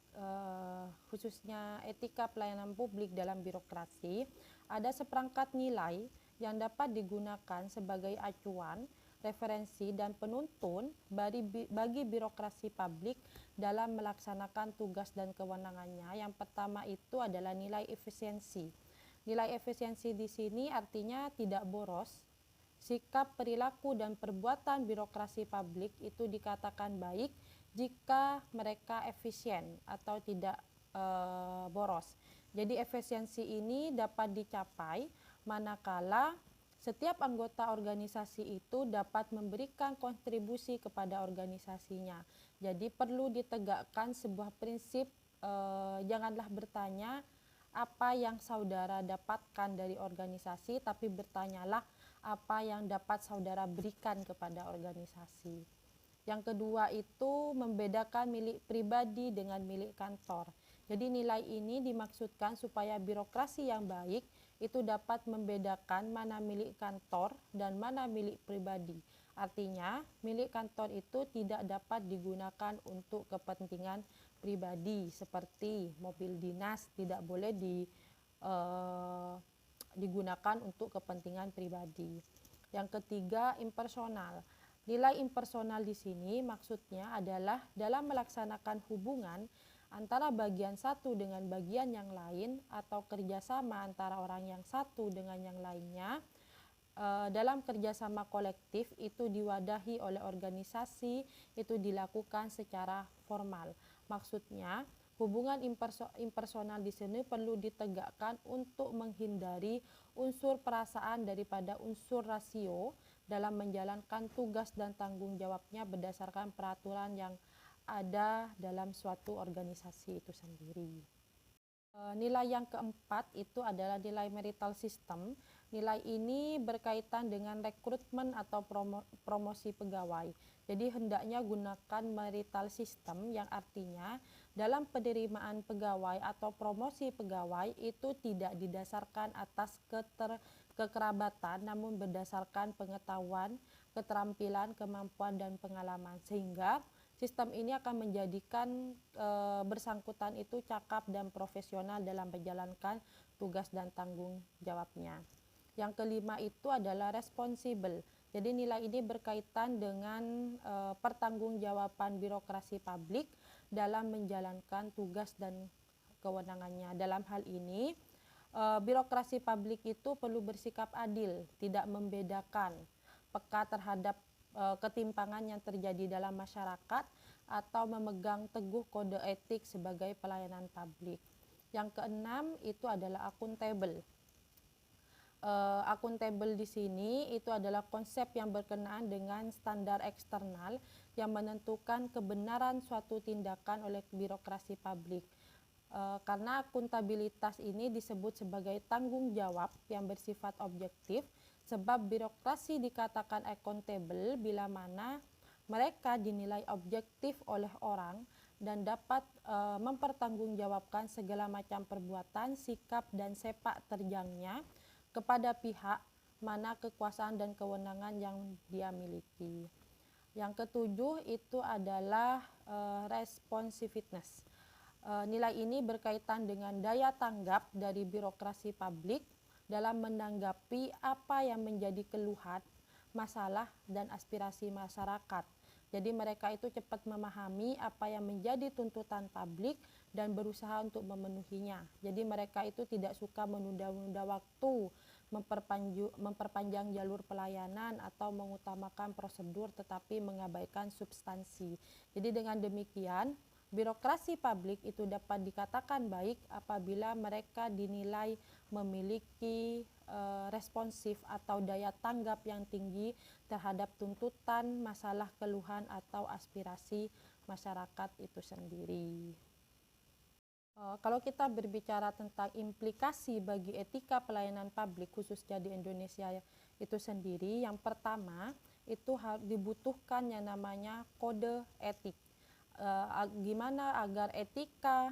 khususnya etika pelayanan publik dalam birokrasi, ada seperangkat nilai yang dapat digunakan sebagai acuan, referensi, dan penuntun bagi birokrasi publik dalam melaksanakan tugas dan kewenangannya. Yang pertama itu adalah nilai efisiensi. Nilai efisiensi di sini artinya tidak boros. Sikap, perilaku, dan perbuatan birokrasi publik itu dikatakan baik jika mereka efisien atau tidak boros. Jadi efisiensi ini dapat dicapai manakala setiap anggota organisasi itu dapat memberikan kontribusi kepada organisasinya. Jadi perlu ditegakkan sebuah prinsip, janganlah bertanya apa yang saudara dapatkan dari organisasi, tapi bertanyalah apa yang dapat saudara berikan kepada organisasi. Yang kedua itu membedakan milik pribadi dengan milik kantor. Jadi nilai ini dimaksudkan supaya birokrasi yang baik itu dapat membedakan mana milik kantor dan mana milik pribadi. Artinya milik kantor itu tidak dapat digunakan untuk kepentingan pribadi seperti mobil dinas tidak boleh digunakan untuk kepentingan pribadi. Yang ketiga, impersonal. Nilai impersonal di sini maksudnya adalah dalam melaksanakan hubungan antara bagian satu dengan bagian yang lain atau kerjasama antara orang yang satu dengan yang lainnya. Dalam kerjasama kolektif itu diwadahi oleh organisasi, itu dilakukan secara formal. Maksudnya hubungan impersonal di sini perlu ditegakkan untuk menghindari unsur perasaan daripada unsur rasio dalam menjalankan tugas dan tanggung jawabnya berdasarkan peraturan yang ada dalam suatu organisasi itu sendiri. Nilai yang keempat itu adalah nilai marital system. Nilai ini berkaitan dengan rekrutmen atau promosi pegawai. Jadi hendaknya gunakan marital system yang artinya dalam penerimaan pegawai atau promosi pegawai itu tidak didasarkan atas kekerabatan namun berdasarkan pengetahuan, keterampilan, kemampuan, dan pengalaman. Sehingga sistem ini akan menjadikan bersangkutan itu cakap dan profesional dalam menjalankan tugas dan tanggung jawabnya. Yang kelima itu adalah responsible. Jadi nilai ini berkaitan dengan pertanggungjawaban birokrasi publik dalam menjalankan tugas dan kewenangannya. Dalam hal ini, birokrasi publik itu perlu bersikap adil, tidak membedakan, peka terhadap ketimpangan yang terjadi dalam masyarakat atau memegang teguh kode etik sebagai pelayanan publik. Yang keenam itu adalah akuntabel. Akuntabel di sini itu adalah konsep yang berkenaan dengan standar eksternal yang menentukan kebenaran suatu tindakan oleh birokrasi publik. Karena akuntabilitas ini disebut sebagai tanggung jawab yang bersifat objektif, sebab birokrasi dikatakan accountable bila mana mereka dinilai objektif oleh orang dan dapat mempertanggungjawabkan segala macam perbuatan, sikap, dan sepak terjangnya kepada pihak mana kekuasaan dan kewenangan yang dia miliki. Yang ketujuh itu adalah responsiveness. Nilai ini berkaitan dengan daya tanggap dari birokrasi publik dalam menanggapi apa yang menjadi keluhan, masalah, dan aspirasi masyarakat. Jadi mereka itu cepat memahami apa yang menjadi tuntutan publik dan berusaha untuk memenuhinya. Jadi mereka itu tidak suka menunda-nunda waktu, memperpanjang jalur pelayanan atau mengutamakan prosedur tetapi mengabaikan substansi. Jadi dengan demikian, birokrasi publik itu dapat dikatakan baik apabila mereka dinilai memiliki responsif atau daya tanggap yang tinggi terhadap tuntutan, masalah, keluhan, atau aspirasi masyarakat itu sendiri. Kalau kita berbicara tentang implikasi bagi etika pelayanan publik khususnya di Indonesia itu sendiri, yang pertama itu dibutuhkan yang namanya kode etik. Gimana agar etika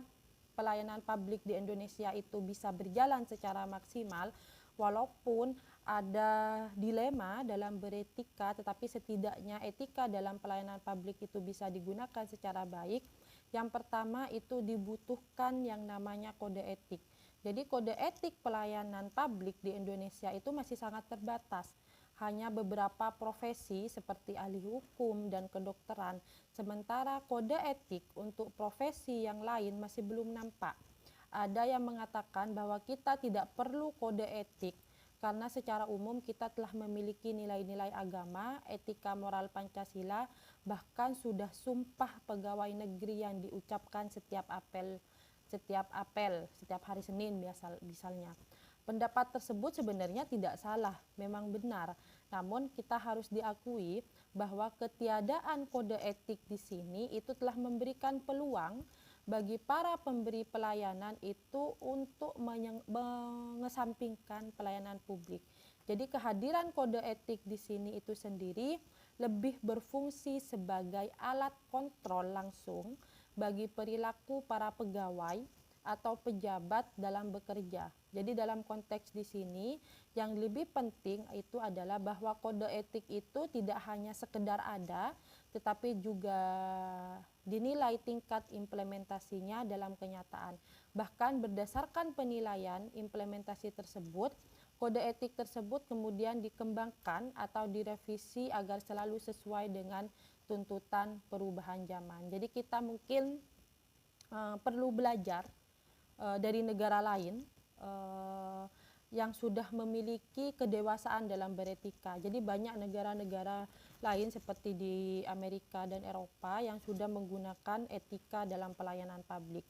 pelayanan publik di Indonesia itu bisa berjalan secara maksimal walaupun ada dilema dalam beretika, tetapi setidaknya etika dalam pelayanan publik itu bisa digunakan secara baik. Yang pertama itu dibutuhkan yang namanya kode etik. Jadi kode etik pelayanan publik di Indonesia itu masih sangat terbatas. Hanya beberapa profesi seperti ahli hukum dan kedokteran, sementara kode etik untuk profesi yang lain masih belum nampak. Ada yang mengatakan bahwa kita tidak perlu kode etik karena secara umum kita telah memiliki nilai-nilai agama, etika moral Pancasila, bahkan sudah sumpah pegawai negeri yang diucapkan setiap hari Senin misalnya. Pendapat tersebut sebenarnya tidak salah, memang benar. Namun kita harus diakui bahwa ketiadaan kode etik di sini itu telah memberikan peluang bagi para pemberi pelayanan itu untuk mengesampingkan pelayanan publik. Jadi kehadiran kode etik di sini itu sendiri lebih berfungsi sebagai alat kontrol langsung bagi perilaku para pegawai atau pejabat dalam bekerja. Jadi dalam konteks di sini yang lebih penting itu adalah bahwa kode etik itu tidak hanya sekedar ada, tetapi juga dinilai tingkat implementasinya dalam kenyataan. Bahkan berdasarkan penilaian implementasi tersebut, kode etik tersebut kemudian dikembangkan atau direvisi agar selalu sesuai dengan tuntutan perubahan zaman. Jadi kita mungkin perlu belajar dari negara lain yang sudah memiliki kedewasaan dalam beretika. Jadi banyak negara-negara lain seperti di Amerika dan Eropa yang sudah menggunakan etika dalam pelayanan publik.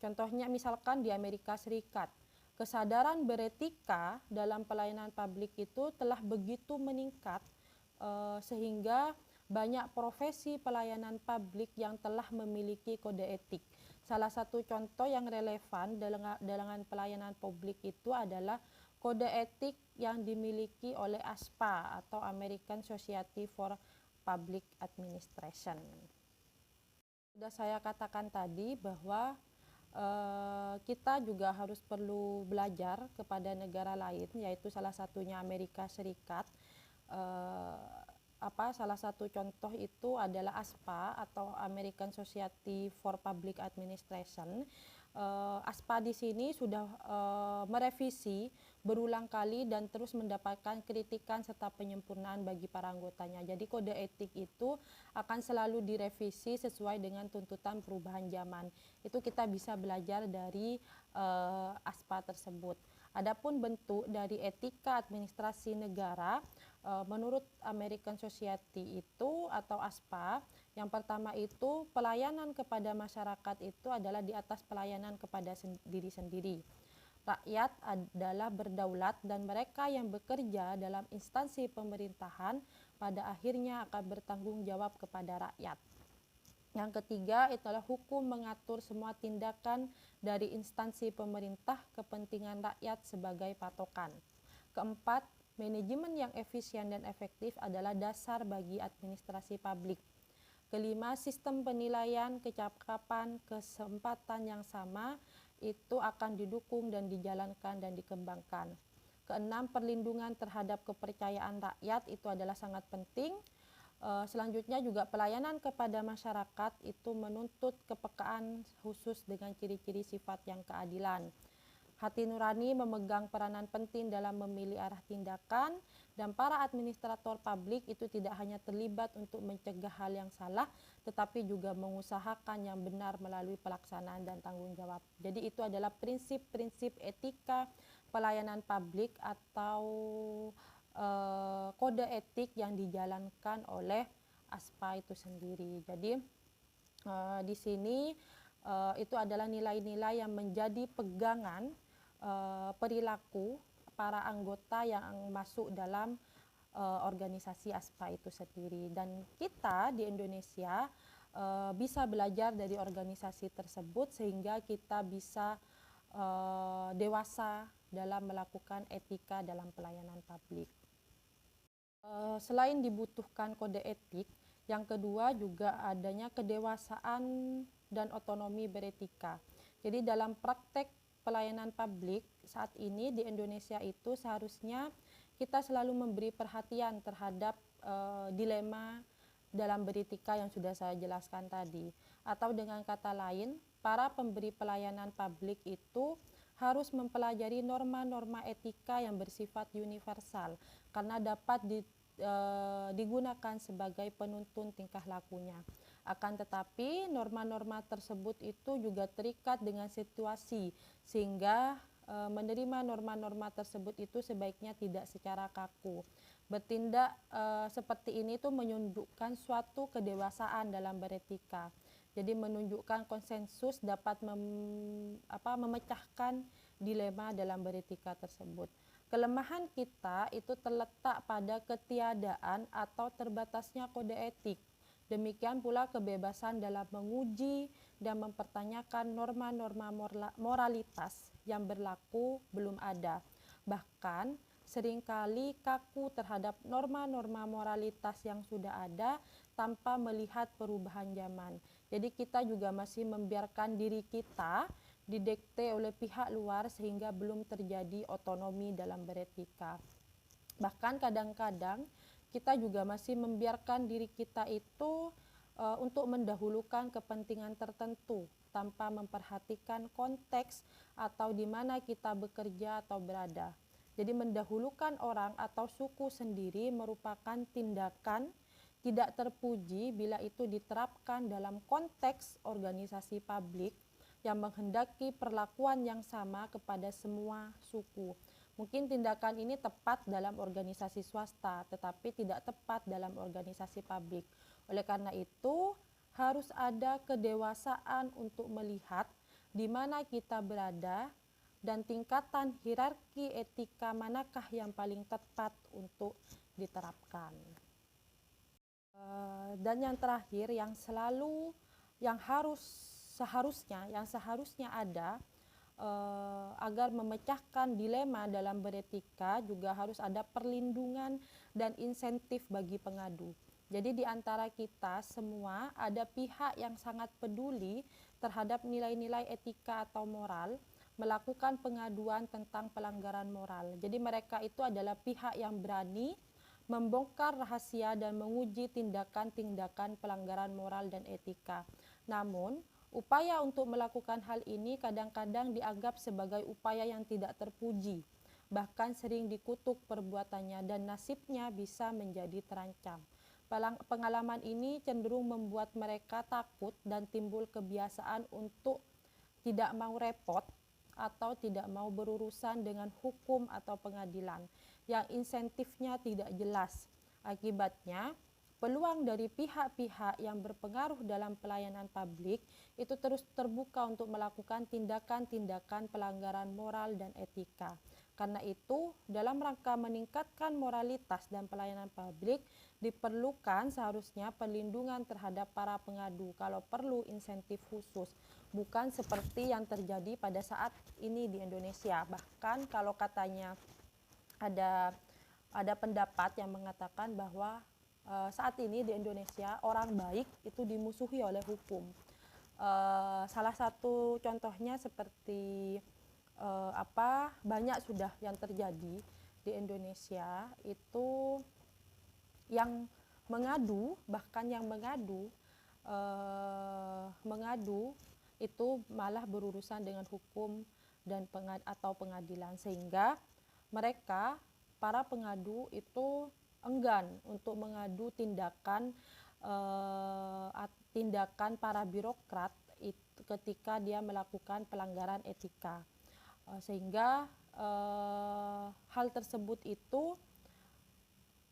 Contohnya misalkan di Amerika Serikat, kesadaran beretika dalam pelayanan publik itu telah begitu meningkat sehingga banyak profesi pelayanan publik yang telah memiliki kode etik. Salah satu contoh yang relevan dalam pelayanan publik itu adalah kode etik yang dimiliki oleh ASPA atau American Society for Public Administration. Sudah saya katakan tadi bahwa kita juga harus perlu belajar kepada negara lain, yaitu salah satunya Amerika Serikat. Salah satu contoh itu adalah ASPA atau American Society for Public Administration. ASPA di sini sudah merevisi berulang kali dan terus mendapatkan kritikan serta penyempurnaan bagi para anggotanya. Jadi kode etik itu akan selalu direvisi sesuai dengan tuntutan perubahan zaman. Itu kita bisa belajar dari ASPA tersebut. Adapun bentuk dari etika administrasi negara, menurut American Society itu atau ASPA, yang pertama itu pelayanan kepada masyarakat itu adalah di atas pelayanan kepada diri sendiri. Rakyat adalah berdaulat dan mereka yang bekerja dalam instansi pemerintahan pada akhirnya akan bertanggung jawab kepada rakyat. Yang ketiga itulah hukum mengatur semua tindakan dari instansi pemerintah kepentingan rakyat sebagai patokan. Keempat, manajemen yang efisien dan efektif adalah dasar bagi administrasi publik. Kelima, sistem penilaian, kecakapan, kesempatan yang sama itu akan didukung dan dijalankan dan dikembangkan. Keenam, perlindungan terhadap kepercayaan rakyat itu adalah sangat penting. Selanjutnya juga pelayanan kepada masyarakat itu menuntut kepekaan khusus dengan ciri-ciri sifat yang keadilan. Hati nurani memegang peranan penting dalam memilih arah tindakan, dan para administrator publik itu tidak hanya terlibat untuk mencegah hal yang salah, tetapi juga mengusahakan yang benar melalui pelaksanaan dan tanggung jawab. Jadi itu adalah prinsip-prinsip etika pelayanan publik atau kode etik yang dijalankan oleh ASPA itu sendiri. Jadi di sini itu adalah nilai-nilai yang menjadi pegangan perilaku para anggota yang masuk dalam organisasi ASPA itu sendiri. Dan kita di Indonesia bisa belajar dari organisasi tersebut sehingga kita bisa dewasa dalam melakukan etika dalam pelayanan publik. Selain dibutuhkan kode etik, yang kedua juga adanya kedewasaan dan otonomi beretika. Jadi dalam praktek pelayanan publik saat ini di Indonesia itu seharusnya kita selalu memberi perhatian terhadap dilema dalam beretika yang sudah saya jelaskan tadi. Atau dengan kata lain, para pemberi pelayanan publik itu harus mempelajari norma-norma etika yang bersifat universal karena dapat digunakan sebagai penuntun tingkah lakunya. Akan tetapi norma-norma tersebut itu juga terikat dengan situasi sehingga menerima norma-norma tersebut itu sebaiknya tidak secara kaku. Bertindak seperti ini itu menunjukkan suatu kedewasaan dalam beretika. Jadi menunjukkan konsensus dapat memecahkan dilema dalam beretika tersebut. Kelemahan kita itu terletak pada ketiadaan atau terbatasnya kode etik. Demikian pula kebebasan dalam menguji dan mempertanyakan norma-norma moralitas yang berlaku belum ada. Bahkan seringkali kaku terhadap norma-norma moralitas yang sudah ada tanpa melihat perubahan zaman. Jadi kita juga masih membiarkan diri kita didikte oleh pihak luar sehingga belum terjadi otonomi dalam beretika. Bahkan kadang-kadang kita juga masih membiarkan diri kita itu untuk mendahulukan kepentingan tertentu tanpa memperhatikan konteks atau di mana kita bekerja atau berada. Jadi mendahulukan orang atau suku sendiri merupakan tindakan tidak terpuji bila itu diterapkan dalam konteks organisasi publik yang menghendaki perlakuan yang sama kepada semua suku. Mungkin tindakan ini tepat dalam organisasi swasta, tetapi tidak tepat dalam organisasi publik. Oleh karena itu, harus ada kedewasaan untuk melihat di mana kita berada dan tingkatan hierarki etika manakah yang paling tepat untuk diterapkan. Dan yang terakhir, yang seharusnya ada agar memecahkan dilema dalam beretika, juga harus ada perlindungan dan insentif bagi pengadu. Jadi di antara kita semua ada pihak yang sangat peduli terhadap nilai-nilai etika atau moral, melakukan pengaduan tentang pelanggaran moral. Jadi mereka itu adalah pihak yang berani membongkar rahasia dan menguji tindakan-tindakan pelanggaran moral dan etika. Namun, upaya untuk melakukan hal ini kadang-kadang dianggap sebagai upaya yang tidak terpuji, bahkan sering dikutuk perbuatannya dan nasibnya bisa menjadi terancam. Pengalaman ini cenderung membuat mereka takut dan timbul kebiasaan untuk tidak mau repot atau tidak mau berurusan dengan hukum atau pengadilan yang insentifnya tidak jelas. Akibatnya, peluang dari pihak-pihak yang berpengaruh dalam pelayanan publik itu terus terbuka untuk melakukan tindakan-tindakan pelanggaran moral dan etika. Karena itu, dalam rangka meningkatkan moralitas dan pelayanan publik, diperlukan seharusnya perlindungan terhadap para pengadu, kalau perlu insentif khusus. Bukan seperti yang terjadi pada saat ini di Indonesia. Bahkan kalau katanya ada pendapat yang mengatakan bahwa saat ini di Indonesia orang baik itu dimusuhi oleh hukum. Salah satu contohnya seperti banyak sudah yang terjadi di Indonesia itu yang mengadu, bahkan yang mengadu itu malah berurusan dengan hukum dan atau pengadilan, sehingga mereka para pengadu itu enggan untuk mengadu tindakan para birokrat ketika dia melakukan pelanggaran etika, sehingga hal tersebut itu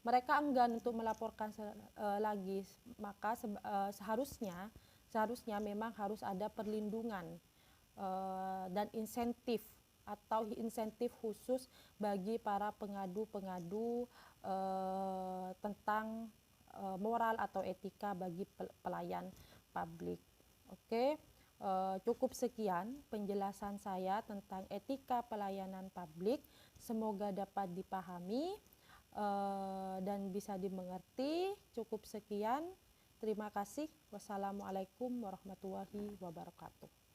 mereka enggan untuk melaporkan lagi. Maka seharusnya memang harus ada perlindungan dan insentif atau insentif khusus bagi para pengadu-pengadu tentang moral atau etika bagi pelayan publik. Oke, cukup sekian penjelasan saya tentang etika pelayanan publik. Semoga dapat dipahami dan bisa dimengerti. Cukup sekian. Terima kasih. Wassalamualaikum warahmatullahi wabarakatuh.